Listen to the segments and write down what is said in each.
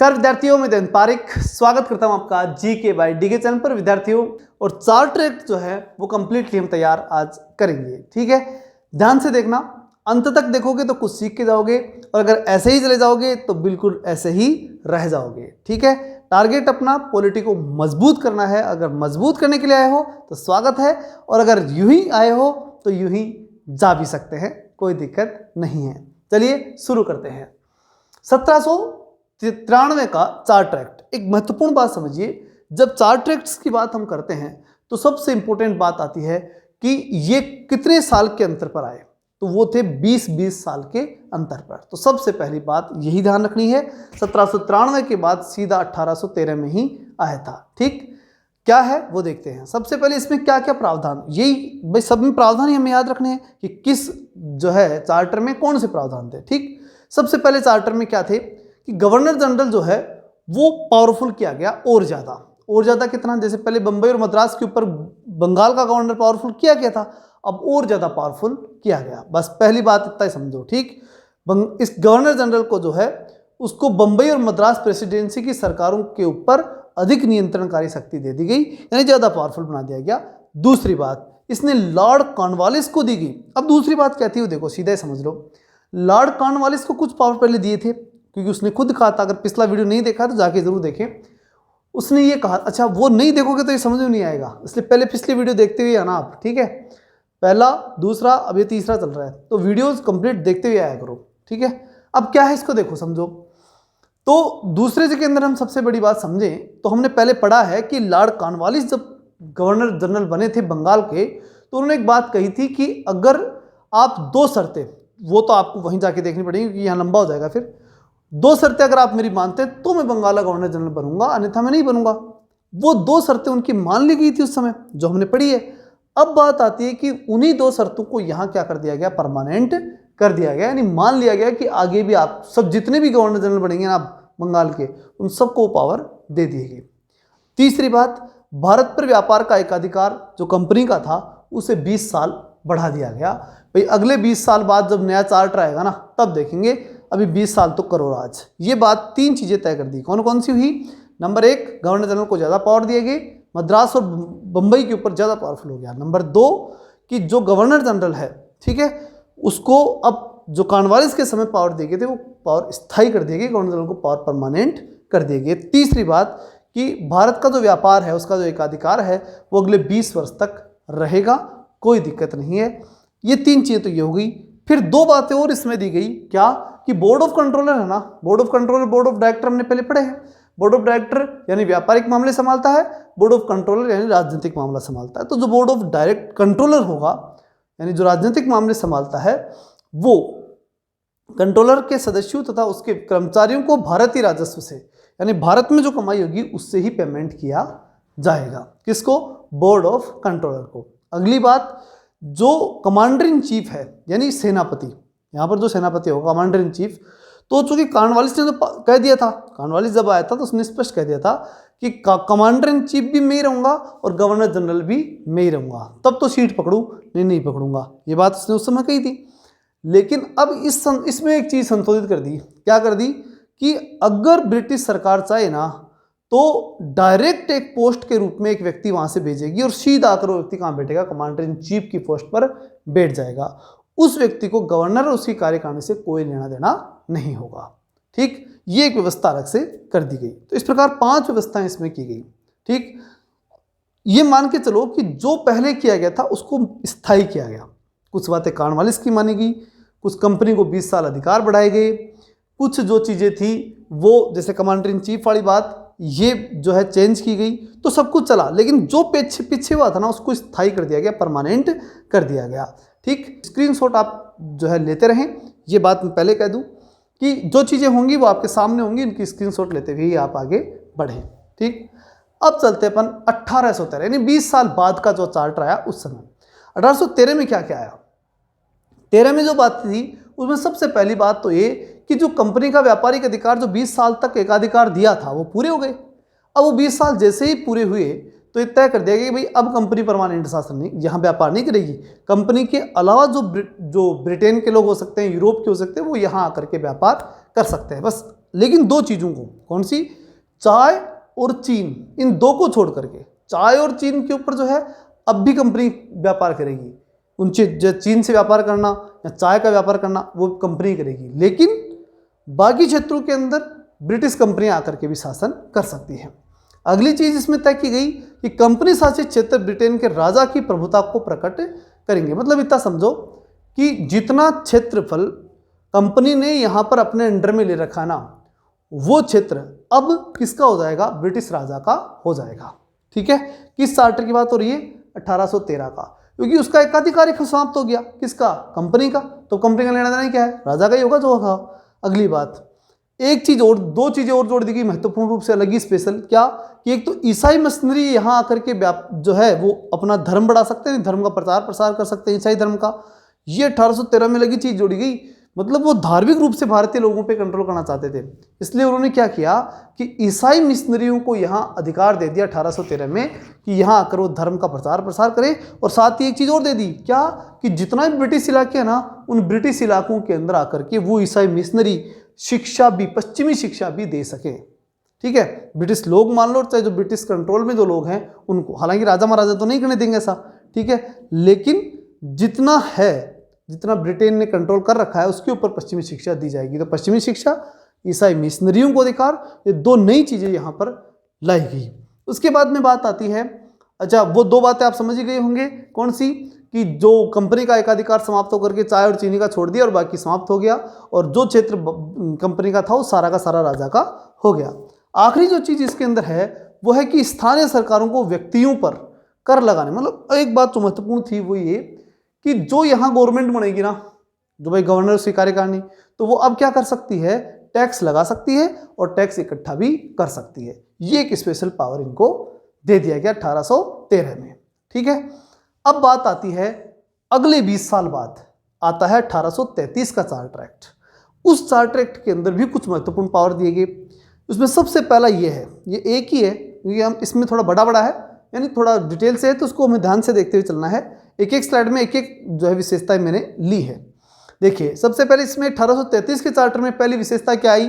नमस्कार विद्यार्थियों, मैं देवेंद्र पारिक स्वागत करता हूं आपका जीके बाय डीके चैनल पर। विद्यार्थियों, और चार्ट ट्रैक जो है वो कंप्लीटली हम तैयार आज करेंगे। ठीक है, ध्यान से देखना, अंत तक देखोगे तो कुछ सीख के जाओगे, और अगर ऐसे ही चले जाओगे तो बिल्कुल ऐसे ही रह जाओगे। ठीक है, टारगेट अपना पॉलिटी को मजबूत करना है। अगर मजबूत करने के लिए आए हो तो स्वागत है, और अगर यूं ही आए हो तो यूं ही जा भी सकते हैं, कोई दिक्कत नहीं है। चलिए शुरू करते हैं। 1793 का चार्ट एक्ट। एक महत्वपूर्ण बात समझिए, जब चार्ट एक्ट्स की बात हम करते हैं तो सबसे इंपॉर्टेंट बात आती है कि ये कितने साल के अंतर पर आए, तो वो थे 20-20 साल के अंतर पर। तो सबसे पहली बात यही ध्यान रखनी है, 1793 के बाद सीधा 1813 में ही आया था। ठीक, क्या है वो देखते हैं। सबसे पहले इसमें क्या क्या प्रावधान, यही भाई सब में प्रावधान ही हमें याद रखने हैं कि किस जो है चार्टर में कौन से प्रावधान थे। ठीक, सबसे पहले चार्टर में क्या थे कि गवर्नर जनरल जो है वो पावरफुल किया गया और ज़्यादा कितना, जैसे पहले बंबई और मद्रास के ऊपर बंगाल का गवर्नर पावरफुल किया गया था, अब और ज़्यादा पावरफुल किया गया। बस पहली बात इतना ही समझो। ठीक, इस गवर्नर जनरल को जो है उसको बंबई और मद्रास प्रेसिडेंसी की सरकारों के ऊपर अधिक नियंत्रणकारी शक्ति दे दी गई, यानी ज़्यादा पावरफुल बना दिया गया। दूसरी बात, इसने लॉर्ड कॉर्नवालिस को दी गई। अब दूसरी बात क्या थी वो देखो, सीधा ही समझ लो। लॉर्ड कॉर्नवालिस को कुछ पावर पहले दिए थे, क्योंकि उसने खुद कहा था, अगर पिछला वीडियो नहीं देखा तो जाके जरूर देखें। उसने ये कहा, अच्छा वो नहीं देखोगे तो ये समझ में नहीं आएगा, इसलिए पहले पिछली वीडियो देखते हुए आना आप। ठीक है, पहला, दूसरा, अब ये तीसरा चल रहा है, तो वीडियोस कंप्लीट देखते हुए आया करो। ठीक है, अब क्या है इसको देखो, समझो। तो दूसरे के अंदर हम सबसे बड़ी बात समझें तो हमने पहले पढ़ा है कि लॉर्ड कॉर्नवालिस जब गवर्नर जनरल बने थे बंगाल के, तो उन्होंने एक बात कही थी कि अगर आप दो शर्तें, वो तो आपको वहीं जाके देखनी पड़ेगी क्योंकि यहाँ लंबा हो जाएगा फिर। दो शर्तें अगर आप मेरी मानते हैं तो मैं बंगाल का गवर्नर जनरल बनूंगा, अन्यथा मैं नहीं बनूंगा। वो दो शर्तें उनकी मान ली गई थी उस समय, जो हमने पढ़ी है। अब बात आती है कि उन्हीं दो शर्तों को यहाँ क्या कर दिया गया, परमानेंट कर दिया गया, यानी मान लिया गया कि आगे भी आप सब जितने भी गवर्नर जनरल बनेंगे ना बंगाल के, उन सबको पावर दे दी गई। तीसरी बात, भारत पर व्यापार का एकाधिकार जो कंपनी का था उसे 20 साल बढ़ा दिया गया। भाई अगले 20 साल बाद जब नया चार्टर आएगा ना तब देखेंगे, अभी 20 साल तो करो राज। ये बात तीन चीजें तय कर दी। कौन कौन सी हुई? नंबर 1, गवर्नर जनरल को ज्यादा पावर दिए गए, मद्रास और बंबई के ऊपर ज्यादा पावरफुल हो गया। नंबर 2 कि जो गवर्नर जनरल है, ठीक है, उसको अब जो कॉर्नवालिस के समय पावर दिए गए थे वो पावर स्थायी कर दिए गए, गवर्नर जनरल को पावर परमानेंट कर दिए गए। तीसरी बात कि भारत का जो व्यापार है उसका जो एकाधिकार है वो अगले 20 वर्ष तक रहेगा, कोई दिक्कत नहीं है। ये तीन चीजें तो ये हो गई। फिर दो बातें और इसमें दी गई, क्या कि बोर्ड ऑफ कंट्रोलर है ना, board of controller, board of director हमने पहले पढ़े हैं। बोर्ड ऑफ डायरेक्टर यानी व्यापारिक मामले संभालता है, बोर्ड ऑफ कंट्रोलर यानी राजनीतिक मामला संभालता है। तो जो बोर्ड ऑफ डायरेक्ट कंट्रोलर होगा यानी जो राजनीतिक मामले संभालता है, वो कंट्रोलर के सदस्यों तथा उसके कर्मचारियों को भारतीय राजस्व से यानी भारत में जो कमाई होगी उससे ही पेमेंट किया जाएगा। किसको? बोर्ड ऑफ कंट्रोलर को। अगली बात, जो कमांडर इन चीफ है यानी सेनापति, यहाँ पर जो सेनापति होगा कमांडर इन चीफ, तो चूंकि कॉर्नवालिस ने तो कह दिया था, कॉर्नवालिस जब आया था तो उसने स्पष्ट कह दिया था कि कमांडर इन चीफ भी मैं ही रहूंगा और गवर्नर जनरल भी मैं ही रहूंगा, तब तो सीट पकड़ू, नहीं पकड़ूंगा, ये बात उसने उस समय कही थी। लेकिन अब इसमें एक चीज संशोधित कर दी। क्या कर दी कि अगर ब्रिटिश सरकार चाहे ना तो डायरेक्ट एक पोस्ट के रूप में एक व्यक्ति वहां से भेजेगी और सीधा आकर वो व्यक्ति कहां बैठेगा, कमांडर इन चीफ की पोस्ट पर बैठ जाएगा। उस व्यक्ति को गवर्नर और उसकी कार्यकारिणी से कोई लेना देना नहीं होगा। ठीक, ये एक व्यवस्था अलग से कर दी गई। तो इस प्रकार 5 व्यवस्थाएं इसमें की गई। ठीक, ये मान के चलो कि जो पहले किया गया था उसको स्थायी किया गया। कुछ बातें कॉर्नवालिस की मानी गई, कुछ कंपनी को 20 साल अधिकार बढ़ाए गए, कुछ जो चीजें थी वो जैसे कमांडर इन चीफ वाली बात ये जो है चेंज की गई, तो सब कुछ चला। लेकिन जो पीछे हुआ था ना उसको स्थायी कर दिया गया, परमानेंट कर दिया गया। ठीक, स्क्रीनशॉट आप जो है लेते रहें, ये बात मैं पहले कह दूं कि जो चीजें होंगी वो आपके सामने होंगी, इनकी स्क्रीनशॉट लेते हुए ही आप आगे बढ़े। ठीक, अब चलते अपन 1813 यानी 20 साल बाद का जो चार्टर आया उस समय। 1813 में क्या क्या आया? 13 में जो बात थी उसमें सबसे पहली बात तो ये कि जो कंपनी का व्यापारिक अधिकार जो 20 साल तक एकाधिकार दिया था वो पूरे हो गए। अब वो 20 साल जैसे ही पूरे हुए तो ये तय कर दिया गया कि भाई अब कंपनी परमानेंट शासन नहीं, यहाँ व्यापार नहीं करेगी। कंपनी के अलावा जो ब्रिटेन के लोग हो सकते हैं, यूरोप के हो सकते हैं, वो यहाँ आकर के व्यापार कर सकते हैं। बस लेकिन दो चीज़ों को, कौन सी, चाय और चीन, इन दो को छोड़ करके चाय और चीन के ऊपर जो है अब भी कंपनी व्यापार करेगी। उन चीन से व्यापार करना या चाय का व्यापार करना वो कंपनी करेगी, लेकिन बाकी क्षेत्रों के अंदर ब्रिटिश कंपनियां आकर के भी शासन कर सकती हैं। अगली चीज इसमें तय की गई कि कंपनी शासित क्षेत्र ब्रिटेन के राजा की प्रभुता को प्रकट करेंगे। मतलब इतना समझो कि जितना क्षेत्रफल कंपनी ने यहाँ पर अपने अंडर में ले रखा ना, वो क्षेत्र अब किसका हो जाएगा, ब्रिटिश राजा का हो जाएगा। ठीक है, किस चार्टर की बात हो रही है, 1813 का, क्योंकि उसका एकाधिकार समाप्त हो गया, किसका, कंपनी का। तो कंपनी का लेना देना क्या है, राजा का ही होगा जो होगा। अगली बात, एक चीज और, दो चीजें और जोड़ दी गई महत्वपूर्ण रूप से, अलग ही स्पेशल, क्या कि एक तो ईसाई मिशनरी यहाँ आकर के जो है वो अपना धर्म बढ़ा सकते हैं, धर्म का प्रचार प्रसार कर सकते हैं, ईसाई धर्म का। ये 1813 में लगी चीज जोड़ी गई। मतलब वो धार्मिक रूप से भारतीय लोगों पे कंट्रोल करना चाहते थे, इसलिए उन्होंने क्या किया कि ईसाई मिशनरियों को यहाँ अधिकार दे दिया 1813 में कि यहाँ आकर वो धर्म का प्रचार प्रसार करें। और साथ ही एक चीज और दे दी, क्या कि जितना भी ब्रिटिश इलाके हैं ना, उन ब्रिटिश इलाकों के अंदर आकर के वो ईसाई मिशनरी शिक्षा भी, पश्चिमी शिक्षा भी दे सके। ठीक है, ब्रिटिश लोग मान लो, चाहे जो ब्रिटिश कंट्रोल में जो लोग हैं उनको, हालांकि राजा महाराजा तो नहीं करने देंगे ऐसा, ठीक है, लेकिन जितना है, जितना ब्रिटेन ने कंट्रोल कर रखा है उसके ऊपर पश्चिमी शिक्षा दी जाएगी। तो पश्चिमी शिक्षा, ईसाई मिशनरियों को अधिकार, ये दो नई चीजें यहाँ पर लाई गई। उसके बाद में बात आती है, अच्छा वो दो बातें आप समझ ही गए होंगे, कौन सी, कि जो कंपनी का एकाधिकार समाप्त होकर के चाय और चीनी का छोड़ दिया और बाकी समाप्त हो गया, और जो क्षेत्र कंपनी का था वो सारा का सारा राजा का हो गया। आखिरी जो चीज इसके अंदर है वो है कि स्थानीय सरकारों को व्यक्तियों पर कर लगाने, मतलब एक बात जो महत्वपूर्ण थी वो ये कि जो यहाँ गवर्नमेंट बनेगी ना, जो भाई गवर्नर उसकी कार्यकारिणी, तो वो अब क्या कर सकती है, टैक्स लगा सकती है और टैक्स इकट्ठा भी कर सकती है। ये एक स्पेशल पावर इनको दे दिया गया 1813 में। ठीक है, अब बात आती है अगले 20 साल बाद आता है 1833 का चार्टर एक्ट। उस चार्टर एक्ट के अंदर भी कुछ महत्वपूर्ण पावर दिए गए। उसमें सबसे पहला ये है, ये एक ही है क्योंकि हम इसमें थोड़ा बड़ा बड़ा है, यानी थोड़ा डिटेल से है, तो उसको हमें ध्यान से देखते हुए चलना है। एक एक स्लाइड में एक एक जो है विशेषताएं मैंने ली है। देखिए, सबसे पहले इसमें 1833 के चार्टर में पहली विशेषता क्या आई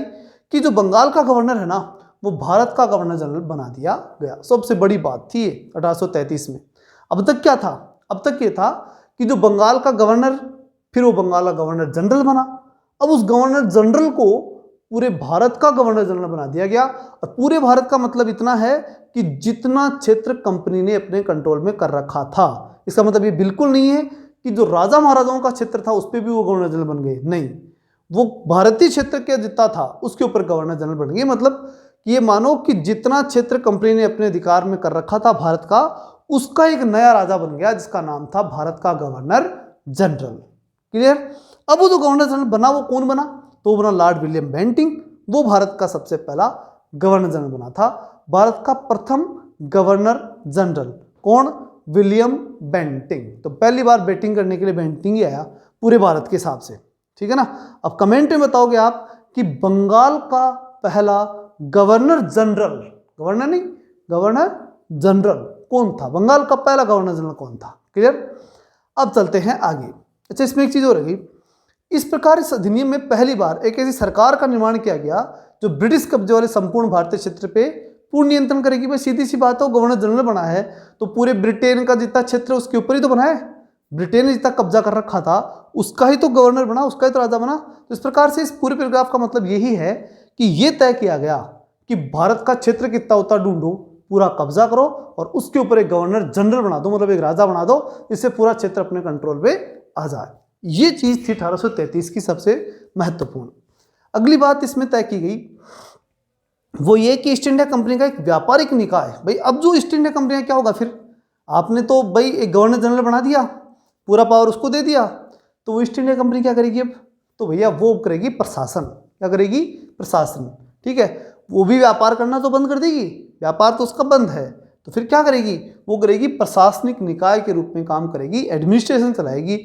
कि जो बंगाल का गवर्नर है ना, वो भारत का गवर्नर जनरल बना दिया गया। सबसे बड़ी बात थी 1833 में। अब तक क्या था, अब तक ये था कि जो बंगाल का गवर्नर, फिर वो बंगाल का गवर्नर जनरल बना। अब उस गवर्नर जनरल को पूरे भारत का गवर्नर जनरल बना दिया गया। और पूरे भारत का मतलब इतना है कि जितना क्षेत्र कंपनी ने अपने कंट्रोल में कर रखा था। इसका मतलब ये बिल्कुल नहीं है कि जो राजा महाराजाओं का क्षेत्र था उस पर भी वो गवर्नर जनरल बन गए, नहीं, वो भारतीय क्षेत्र के जितना था उसके ऊपर गवर्नर जनरल बन गए। मतलब ये मानो कि जितना क्षेत्र कंपनी ने अपने अधिकार में कर रखा था भारत का, उसका एक नया राजा बन गया जिसका नाम था भारत का गवर्नर जनरल। क्लियर। अब वो जो गवर्नर जनरल बना वो कौन बना, तो वो बना लॉर्ड विलियम बेंटिंग। वो भारत का सबसे पहला गवर्नर जनरल बना था, भारत का प्रथम गवर्नर जनरल। कौन, विलियम बेंटिंग। तो पहली बार बैटिंग करने के लिए बेंटिंग ही आया पूरे भारत के हिसाब से। ठीक है ना। अब कमेंट में बताओगे आप कि बंगाल का पहला गवर्नर जनरल, गवर्नर नहीं, गवर्नर जनरल कौन था, बंगाल का पहला गवर्नर जनरल कौन था। क्लियर। अब चलते हैं आगे। अच्छा, इसमें एक चीज हो रही, इस प्रकार इस अधिनियम में पहली बार एक ऐसी सरकार का निर्माण किया गया जो ब्रिटिश कब्जे वाले संपूर्ण भारतीय क्षेत्र पे पूर्ण नियंत्रण करेगी। भाई सीधी सी बात है, गवर्नर जनरल बना है तो पूरे ब्रिटेन का जितना क्षेत्र उसके ऊपर ही तो बना है, ब्रिटेन ने जितना कब्जा कर रखा था उसका ही तो गवर्नर बना, उसका ही तो राजा बना। तो इस प्रकार से इस पूरे पैराग्राफ का मतलब यही है कि ये तय किया गया कि भारत का क्षेत्र कितना होता ढूंढो, पूरा कब्जा करो और उसके ऊपर एक गवर्नर जनरल बना दो, मतलब एक राजा बना दो, इससे पूरा क्षेत्र अपने कंट्रोल पे आ जाए। ये चीज थी 1833 की सबसे महत्वपूर्ण। अगली बात इसमें तय की गई वो ये कि ईस्ट इंडिया कंपनी का एक व्यापारिक निकाय। भाई अब जो ईस्ट इंडिया कंपनी का क्या होगा, फिर आपने तो भाई एक गवर्नर जनरल बना दिया, पूरा पावर उसको दे दिया, तो वो ईस्ट इंडिया कंपनी क्या करेगी अब, तो भैया वो करेगी प्रशासन। क्या करेगी, प्रशासन। ठीक है, वो भी व्यापार करना तो बंद कर देगी, व्यापार तो उसका बंद है, तो फिर क्या करेगी, वो करेगी प्रशासनिक निकाय के रूप में काम करेगी, एडमिनिस्ट्रेशन चलाएगी।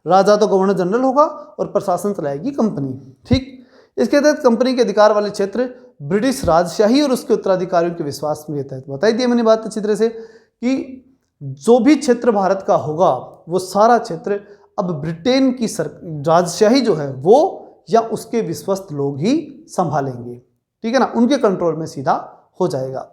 राजा तो गवर्नर जनरल होगा और प्रशासन चलाएगी कंपनी। ठीक। इसके तहत कंपनी के अधिकार वाले क्षेत्र ब्रिटिश राजशाही और उसके उत्तराधिकारियों के विश्वास में तहत बताई दी मैंने बात अच्छी तरह से कि जो भी क्षेत्र भारत का होगा वो सारा क्षेत्र अब ब्रिटेन की राजशाही जो है वो या उसके विश्वस्त लोग ही संभालेंगे। ठीक है ना, उनके कंट्रोल में सीधा हो जाएगा।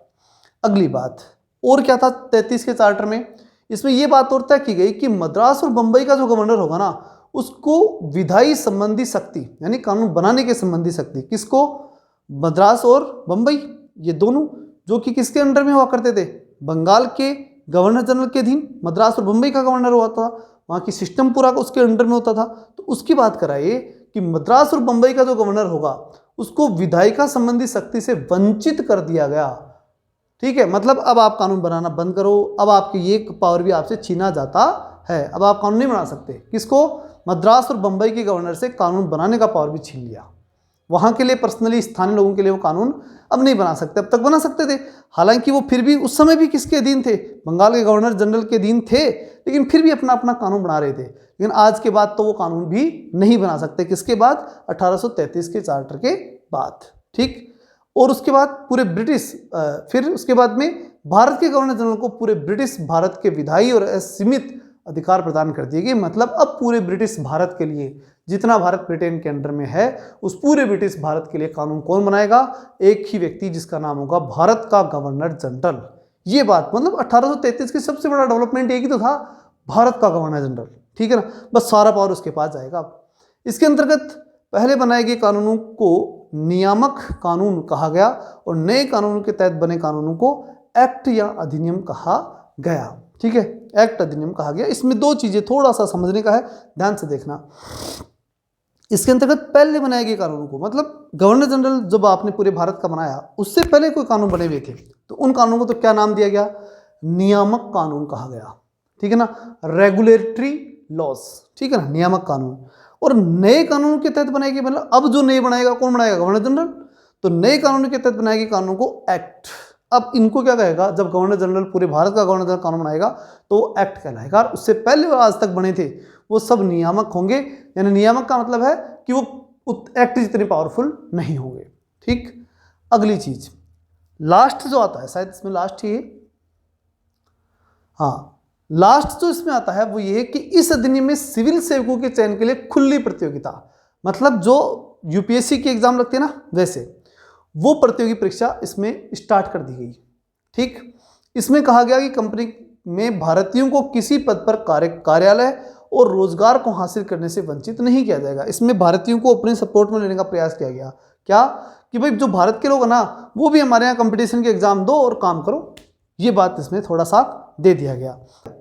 अगली बात और क्या था 33 के चार्टर में, इसमें यह बात और तय की गई कि मद्रास और बंबई का जो गवर्नर होगा ना, उसको विधायी संबंधी शक्ति यानी कानून बनाने के संबंधी शक्ति, किसको, मद्रास और बंबई, ये दोनों जो कि किसके अंडर में हुआ करते थे, बंगाल के गवर्नर जनरल के अधीन मद्रास और बंबई का गवर्नर हुआ था, वहाँ की सिस्टम पूरा उसके अंडर में होता था। तो उसकी बात कराइए कि मद्रास और बंबई का जो गवर्नर होगा उसको विधायिका संबंधी शक्ति से वंचित कर दिया गया। ठीक है, मतलब अब आप कानून बनाना बंद करो, अब आपकी ये पावर भी आपसे छीना जाता है, अब आप कानून नहीं बना सकते। किसको, मद्रास और बंबई के गवर्नर से कानून बनाने का पावर भी छीन लिया। वहाँ के लिए पर्सनली स्थानीय लोगों के लिए वो कानून अब नहीं बना सकते, अब तक बना सकते थे, हालांकि वो फिर भी उस समय भी किसके अधीन थे, बंगाल के गवर्नर जनरल के अधीन थे, लेकिन फिर भी अपना अपना कानून बना रहे थे। लेकिन आज के बाद तो वो कानून भी नहीं बना सकते, किसके बाद, 1833 के चार्टर के बाद। ठीक, और उसके बाद पूरे ब्रिटिश फिर उसके बाद में भारत के गवर्नर जनरल को पूरे ब्रिटिश भारत के विधायी और असीमित अधिकार प्रदान कर दिए गए। मतलब अब पूरे ब्रिटिश भारत के लिए, जितना भारत ब्रिटेन के अंडर में है, उस पूरे ब्रिटिश भारत के लिए कानून कौन बनाएगा, एक ही व्यक्ति, जिसका नाम होगा भारत का गवर्नर जनरल। ये बात मतलब 1833 की सबसे बड़ा डेवलपमेंट एक ही तो था, भारत का गवर्नर जनरल। ठीक है ना, बस सारा पावर उसके पास जाएगा। इसके अंतर्गत पहले बनाए गए कानूनों को नियामक कानून कहा गया और नए कानूनों के तहत बने कानूनों को एक्ट या अधिनियम कहा गया। ठीक है, एक्ट अधिनियम कहा गया। इसमें दो चीजें थोड़ा सा समझने का है, ध्यान से देखना। इसके अंतर्गत पहले बनाए गए कानूनों को, मतलब गवर्नर जनरल जब आपने पूरे भारत का बनाया, उससे पहले कोई कानून बने हुए थे, तो उन कानूनों को तो क्या नाम दिया गया, नियामक कानून कहा गया। ठीक है ना, रेगुलेटरी लॉस। ठीक है ना, नियामक कानून। और नए कानूनों के तहत बनाए गए, मतलब अब जो नए बनाएगा कौन बनाएगा, गवर्नर जनरल। तो नए कानूनों के तहत बनाए गए कानूनों को एक्ट। अब इनको क्या कहेगा, जब गवर्नर जनरल पूरे भारत का गवर्नर जनरल कानून बनाएगा तो वो एक्ट कहलाएगा। और उससे पहले वो आज तक बने थे वो सब नियामक होंगे, यानी नियामक का मतलब है कि वो एक्ट जितने पावरफुल नहीं होंगे। ठीक, अगली चीज लास्ट जो आता है, शायद इसमें लास्ट ही है, हाँ लास्ट जो इसमें आता है वो ये है कि इस अधिनियम में सिविल सेवकों के चयन के लिए खुली प्रतियोगिता, मतलब जो यूपीएससी की एग्जाम लगती है ना, वैसे वो प्रतियोगी परीक्षा इसमें स्टार्ट कर दी गई। ठीक, इसमें कहा गया कि कंपनी में भारतीयों को किसी पद पर कार्यालय और रोजगार को हासिल करने से वंचित नहीं किया जाएगा। इसमें भारतीयों को अपने सपोर्ट में लेने का प्रयास किया गया। क्या कि भाई जो भारत के लोग है ना, वो भी हमारे यहाँ कंपटीशन के एग्जाम दो और काम करो, ये बात इसमें थोड़ा सा दे दिया गया।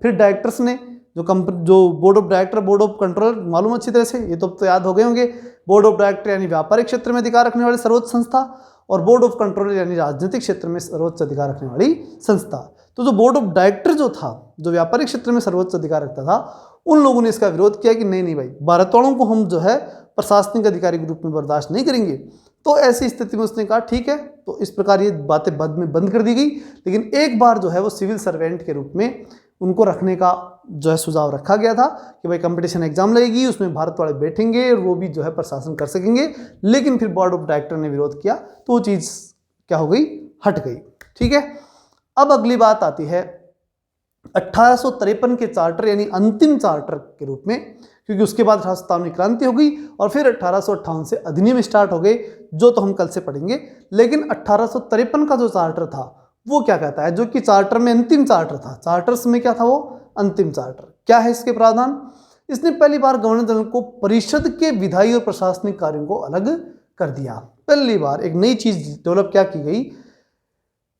फिर डायरेक्टर्स ने जो board of director, board of controller, मालूम अच्छी तरह से, ये तो याद हो गए होंगे। बोर्ड ऑफ डायरेक्टर यानी व्यापारिक क्षेत्र में अधिकार रखने वाली सर्वोच्च संस्था, और बोर्ड ऑफ कंट्रोलर यानी राजनीतिक क्षेत्र में सर्वोच्च अधिकार रखने वाली संस्था। तो जो बोर्ड ऑफ डायरेक्टर जो था, जो व्यापारिक क्षेत्र में सर्वोच्च अधिकार रखता था, उन लोगों ने इसका विरोध किया कि नहीं भाई, भारत वालों को हम जो है प्रशासनिक अधिकारी के रूप में बर्दाश्त नहीं करेंगे। तो ऐसी स्थिति में उसने कहा ठीक है, तो इस प्रकार ये बातें बाद में बंद कर दी गई। लेकिन एक बार जो है वो सिविल सर्वेंट के रूप में उनको रखने का जो है सुझाव रखा गया था कि भाई कंपटीशन एग्जाम लगेगी, उसमें भारत वाले बैठेंगे और वो भी जो है प्रशासन कर सकेंगे। लेकिन फिर बोर्ड ऑफ डायरेक्टर ने विरोध किया तो वो चीज़ क्या हो गई, हट गई। ठीक है, अब अगली बात आती है 1853 के चार्टर यानी अंतिम चार्टर के रूप में, क्योंकि उसके बाद 1857 में क्रांति हो गई और फिर 1858 से अधिनियम स्टार्ट हो गए, जो तो हम कल से पढ़ेंगे। लेकिन 1853 का जो चार्टर था वो क्या कहता है, जो कि चार्टर में अंतिम चार्टर था, चार्टर्स में क्या था वो अंतिम चार्टर। क्या है इसके प्रावधान, इसने पहली बार गवर्नर जनरल को परिषद के विधायी और प्रशासनिक कार्यों को अलग कर दिया। पहली बार एक नई चीज डेवलप क्या की गई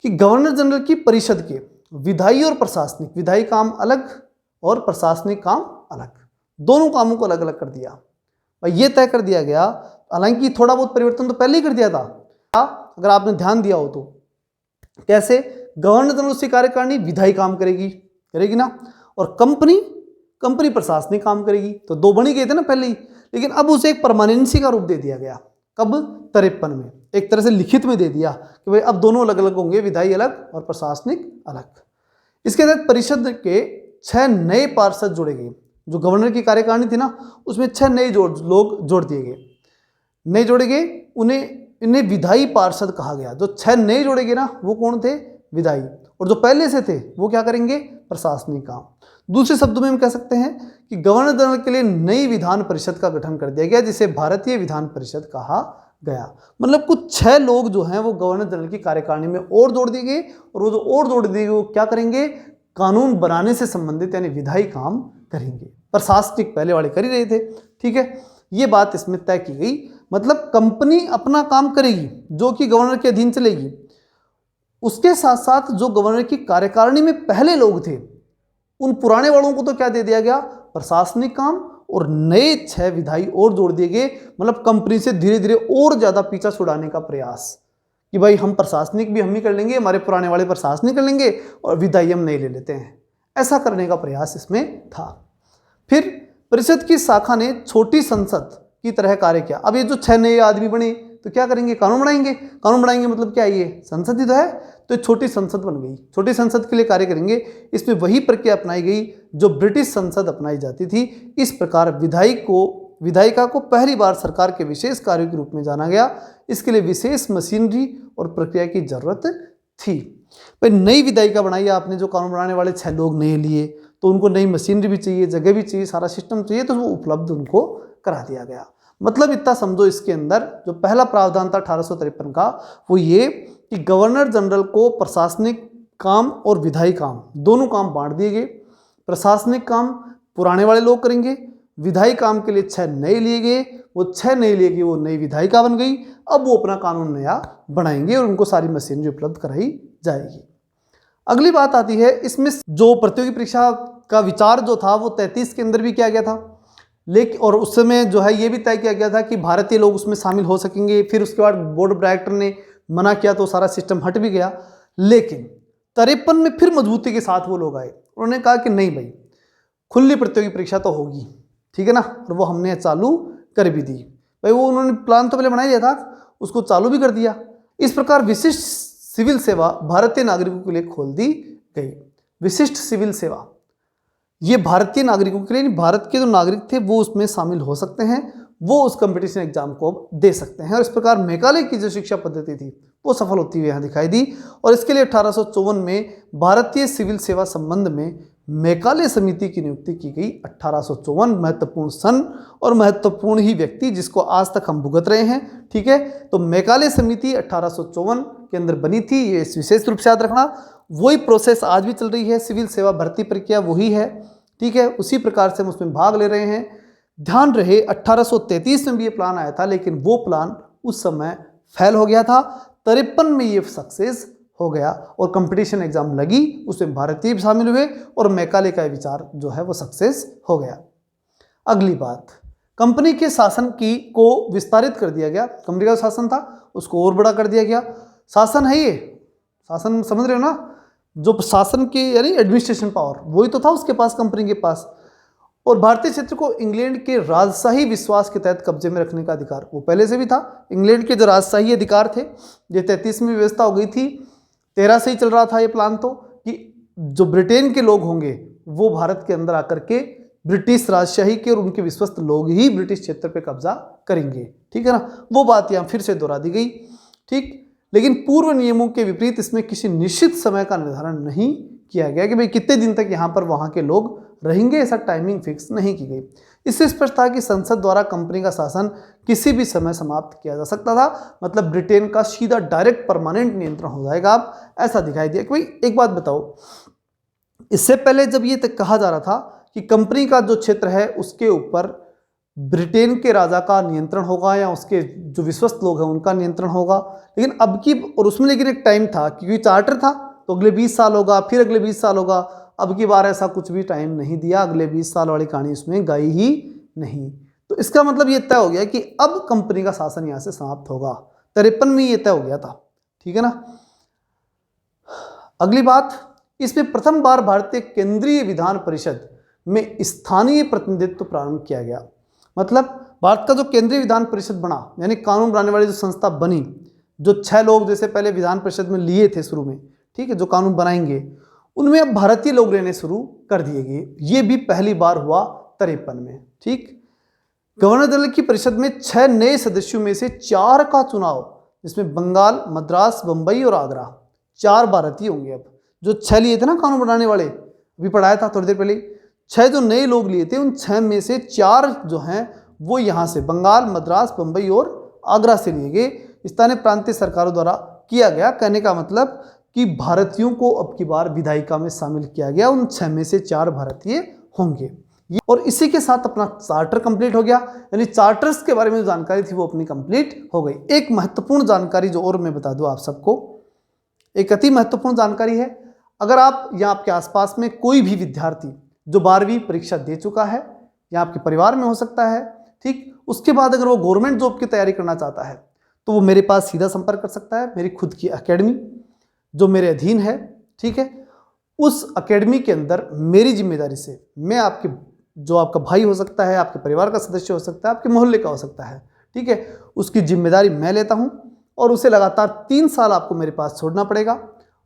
कि गवर्नर जनरल की परिषद के विधायी और प्रशासनिक, विधायी काम अलग और प्रशासनिक काम अलग, दोनों कामों को अलग अलग कर दिया। और ये तय कर दिया गया, हालांकि थोड़ा बहुत परिवर्तन तो पहले ही कर दिया था, अगर आपने ध्यान दिया हो तो। कैसे, गवर्नर जनरल उसकी कार्यकारिणी विधायी काम करेगी ना, और कंपनी प्रशासनिक काम करेगी। तो दो बनी गए थे ना पहले ही, लेकिन अब उसे एक परमानेंसी का रूप दे दिया गया। कब, 53 में एक तरह से लिखित में दे दिया कि भाई अब दोनों अलग अलग होंगे, विधायी अलग और प्रशासनिक अलग। इसके तहत परिषद के 6 नए पार्षद जोड़े गए। जो गवर्नर की कार्यकारिणी थी ना, उसमें 6 नए लोग जोड़ दिए गए, नए जोड़े गए, इन्हें विधायी पार्षद कहा गया। जो 6 नए जोड़े गए ना, वो कौन थे, विधायी, और जो पहले से थे वो क्या करेंगे, प्रशासनिक काम। दूसरे शब्दों में हम कह सकते हैं कि गवर्नर जनरल के लिए नई विधान परिषद का गठन कर दिया गया, जिसे भारतीय विधान परिषद कहा गया। मतलब कुछ 6 लोग जो हैं वो गवर्नर जनरल की कार्यकारिणी में और जोड़ दिए गए, और वो जो और जोड़ दिए गए वो क्या करेंगे, कानून बनाने से संबंधित यानी विधायी काम करेंगे। प्रशासनिक पहले वाले कर ही रहे थे, ठीक है, ये बात इसमें तय की गई। मतलब कंपनी अपना काम करेगी जो कि गवर्नर के अधीन चलेगी, उसके साथ साथ जो गवर्नर की कार्यकारिणी में पहले लोग थे उन पुराने वालों को तो क्या दे दिया गया, प्रशासनिक काम, और नए 6 विधायी और जोड़ दिए गए। मतलब कंपनी से धीरे धीरे और ज्यादा पीछा छुड़ाने का प्रयास कि भाई हम प्रशासनिक भी हम ही कर लेंगे, हमारे पुराने वाले प्रशासनिक कर लेंगे और विधायी हम नहीं ले लेते हैं, ऐसा करने का प्रयास इसमें था। फिर परिषद की शाखा ने छोटी संसद की तरह कार्य किया। अब ये जो 6 नए आदमी बने तो क्या करेंगे, कानून बनाएंगे। कानून बनाएंगे मतलब क्या, ये संसद ही तो है, तो छोटी संसद बन गई, छोटी संसद के लिए कार्य करेंगे। इसमें वही प्रक्रिया अपनाई गई जो ब्रिटिश संसद अपनाई जाती थी। इस प्रकार विधायिका को पहली बार सरकार के विशेष कार्यों के रूप में जाना गया। इसके लिए विशेष मशीनरी और प्रक्रिया की जरूरत थी। भाई नई विधायिका बनाई आपने, जो कानून बनाने वाले 6 लोग नए लिए, तो उनको नई मशीनरी भी चाहिए, जगह भी चाहिए, सारा सिस्टम चाहिए, तो वो उपलब्ध उनको करा दिया गया। मतलब इतना समझो, इसके अंदर जो पहला प्रावधान था 1853 का, वो ये कि गवर्नर जनरल को प्रशासनिक काम और विधायी काम दोनों काम बांट दिए गए। प्रशासनिक काम पुराने वाले लोग करेंगे, विधायी काम के लिए 6 नए लिए गए, वो 6 नए लिए गए, वो नई विधायिका बन गई। अब वो अपना कानून नया बनाएंगे और उनको सारी मशीनरी उपलब्ध कराई जाएगी। अगली बात आती है, इसमें जो प्रतियोगी परीक्षा का विचार जो था वो 33 के अंदर भी किया गया था, लेकिन और उस समय जो है ये भी तय किया गया था कि भारतीय लोग उसमें शामिल हो सकेंगे। फिर उसके बाद बोर्ड ऑफ डायरेक्टर ने मना किया तो सारा सिस्टम हट भी गया। लेकिन 53 में फिर मजबूती के साथ वो लोग आए, उन्होंने कहा कि नहीं भाई, खुली प्रतियोगी परीक्षा तो होगी, ठीक है ना, और वो हमने चालू कर भी दी। भाई वो उन्होंने प्लान तो पहले बना लिया था, उसको चालू भी कर दिया। इस प्रकार विशिष्ट सिविल सेवा भारतीय नागरिकों के लिए खोल दी गई। विशिष्ट सिविल सेवा ये भारतीय नागरिकों के लिए, भारत के जो नागरिक थे वो उसमें शामिल हो सकते हैं, वो उस कंपटीशन एग्जाम को दे सकते हैं। और इस प्रकार मेघालय की जो शिक्षा पद्धति थी वो सफल होती हुई यहाँ दिखाई दी। और इसके लिए 1854 में भारतीय सिविल सेवा संबंध में मेघालय समिति की नियुक्ति की गई। 1854 महत्वपूर्ण सन और महत्वपूर्ण ही व्यक्ति जिसको आज तक हम भुगत रहे हैं, ठीक है। तो मेघालय समिति 1854 के अंदर बनी थी, ये विशेष रूप से याद रखना। वही प्रोसेस आज भी चल रही है, सिविल सेवा भर्ती प्रक्रिया वही है, ठीक है। उसी प्रकार से हम उसमें भाग ले रहे हैं। ध्यान रहे 1833 में भी ये प्लान आया था, लेकिन वो प्लान उस समय फेल हो गया था। 53 में ये सक्सेस हो गया और कंपटीशन एग्जाम लगी, उसमें भारतीय भी शामिल हुए और मेघालय का विचार जो है वो सक्सेस हो गया। अगली बात, कंपनी के शासन को विस्तारित कर दिया गया। कंपनी का शासन था उसको और बड़ा कर दिया गया। शासन है ये, शासन समझ रहे हो ना, जो शासन के यानी एडमिनिस्ट्रेशन पावर वही तो था उसके पास, कंपनी के पास। और भारतीय क्षेत्र को इंग्लैंड के राजशाही विश्वास के तहत कब्जे में रखने का अधिकार वो पहले से भी था। इंग्लैंड के जो राजशाही अधिकार थे, ये 33 में व्यवस्था हो गई थी। 13 से ही चल रहा था ये प्लान, तो कि जो ब्रिटेन के लोग होंगे वो भारत के अंदर आकर के ब्रिटिश राजशाही के और उनके विश्वस्त लोग ही ब्रिटिश क्षेत्र पे कब्जा करेंगे, ठीक है ना। वो बात यहाँ फिर से दोहरा दी गई, ठीक। लेकिन पूर्व नियमों के विपरीत इसमें किसी निश्चित समय का निर्धारण नहीं किया गया कि भाई कितने दिन तक यहाँ पर वहाँ के लोग रहेंगे, ऐसा टाइमिंग फिक्स नहीं की गई। इससे स्पष्ट था कि संसद द्वारा कंपनी का शासन किसी भी समय समाप्त किया जा सकता था। मतलब ब्रिटेन का सीधा डायरेक्ट परमानेंट नियंत्रण हो जाएगा। अब ऐसा दिखाई दिया कि भाई एक बात बताओ, इससे पहले जब ये तक कहा जा रहा था कि कंपनी का जो क्षेत्र है उसके ऊपर ब्रिटेन के राजा का नियंत्रण होगा या उसके जो विश्वस्त लोग हैं उनका नियंत्रण होगा, लेकिन अब की और उसमें लेकिन एक टाइम था क्योंकि चार्टर था तो अगले 20 साल होगा, फिर अगले 20 साल होगा। अब की बार ऐसा कुछ भी टाइम नहीं दिया, अगले 20 साल वाली कहानी उसमें गई ही नहीं। तो इसका मतलब ये तय हो गया कि अब कंपनी का शासन यहाँ से समाप्त होगा। 53 में ये तय हो गया था, ठीक है ना। अगली बात, इसमें प्रथम बार भारतीय केंद्रीय विधान परिषद में स्थानीय प्रतिनिधित्व प्रारंभ किया गया। मतलब भारत का जो केंद्रीय विधान परिषद बना, यानी कानून बनाने वाली जो संस्था बनी, जो 6 लोग जैसे पहले विधान परिषद में लिए थे शुरू में, ठीक है, जो कानून बनाएंगे, उनमें अब भारतीय लोग लेने शुरू कर दिए गए। ये भी पहली बार हुआ 53 में, ठीक। गवर्नर जनरल की परिषद में 6 नए सदस्यों में से 4 का चुनाव, जिसमें बंगाल, मद्रास, बंबई और आगरा 4 भारतीय होंगे। अब जो 6 लिए थे ना कानून बनाने वाले, अभी पढ़ाया था थोड़ी देर पहले, 6 जो नए लोग लिए थे उन 6 में से 4 जो हैं वो यहाँ से बंगाल, मद्रास, बंबई और आगरा से लिए गए, स्थानीय प्रांतीय सरकारों द्वारा किया गया। कहने का मतलब कि भारतीयों को अब की बार विधायिका में शामिल किया गया, उन 6 में से 4 भारतीय होंगे। और इसी के साथ अपना चार्टर कंप्लीट हो गया, यानी चार्टर्स के बारे में जो जानकारी थी वो अपनी कंप्लीट हो गई। एक महत्वपूर्ण जानकारी जो और मैं बता दूं आप सबको, एक अति महत्वपूर्ण जानकारी है, अगर आप या आपके आसपास में कोई भी विद्यार्थी जो 12वीं परीक्षा दे चुका है या आपके परिवार में हो सकता है, ठीक, उसके बाद अगर वो गवर्नमेंट जॉब की तैयारी करना चाहता है तो वो मेरे पास सीधा संपर्क कर सकता है। मेरी खुद की एकेडमी जो मेरे अधीन है, ठीक है, उस एकेडमी के अंदर मेरी जिम्मेदारी से मैं आपके, जो आपका भाई हो सकता है, आपके परिवार का सदस्य हो सकता है, आपके मोहल्ले का हो सकता है, ठीक है, उसकी जिम्मेदारी मैं लेता हूं और उसे लगातार 3 साल आपको मेरे पास छोड़ना पड़ेगा।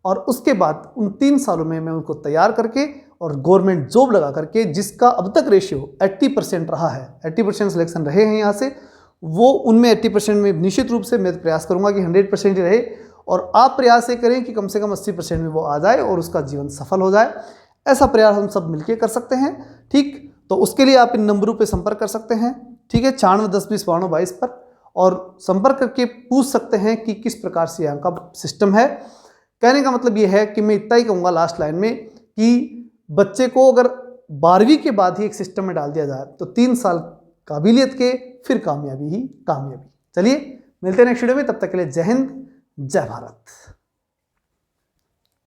और उसके बाद उन 3 सालों में मैं उनको तैयार करके और गवर्नमेंट जॉब लगा करके, जिसका अब तक रेशियो 80% रहा है, 80% सिलेक्शन रहे हैं यहाँ से, वो उनमें 80% में निश्चित रूप से मैं प्रयास करूंगा कि 100% ही रहे, और आप प्रयास ये करें कि कम से कम 80% में वो आ जाए और उसका जीवन सफल हो जाए। ऐसा प्रयास हम सब मिलकर कर सकते हैं, ठीक। तो उसके लिए आप इन नंबरों पे संपर्क कर सकते हैं, ठीक है, 96 10 20 92 22 पर, और संपर्क करके पूछ सकते हैं कि किस प्रकार से यहाँ का सिस्टम है। कहने का मतलब ये है कि मैं इतना ही कहूँगा लास्ट लाइन में कि बच्चे को अगर 12वीं के बाद ही एक सिस्टम में डाल दिया जाए तो 3 साल काबिलियत के, फिर कामयाबी ही कामयाबी। चलिए मिलते हैं नेक्स्ट वीडियो में, तब तक के लिए जय हिंद, जय भारत।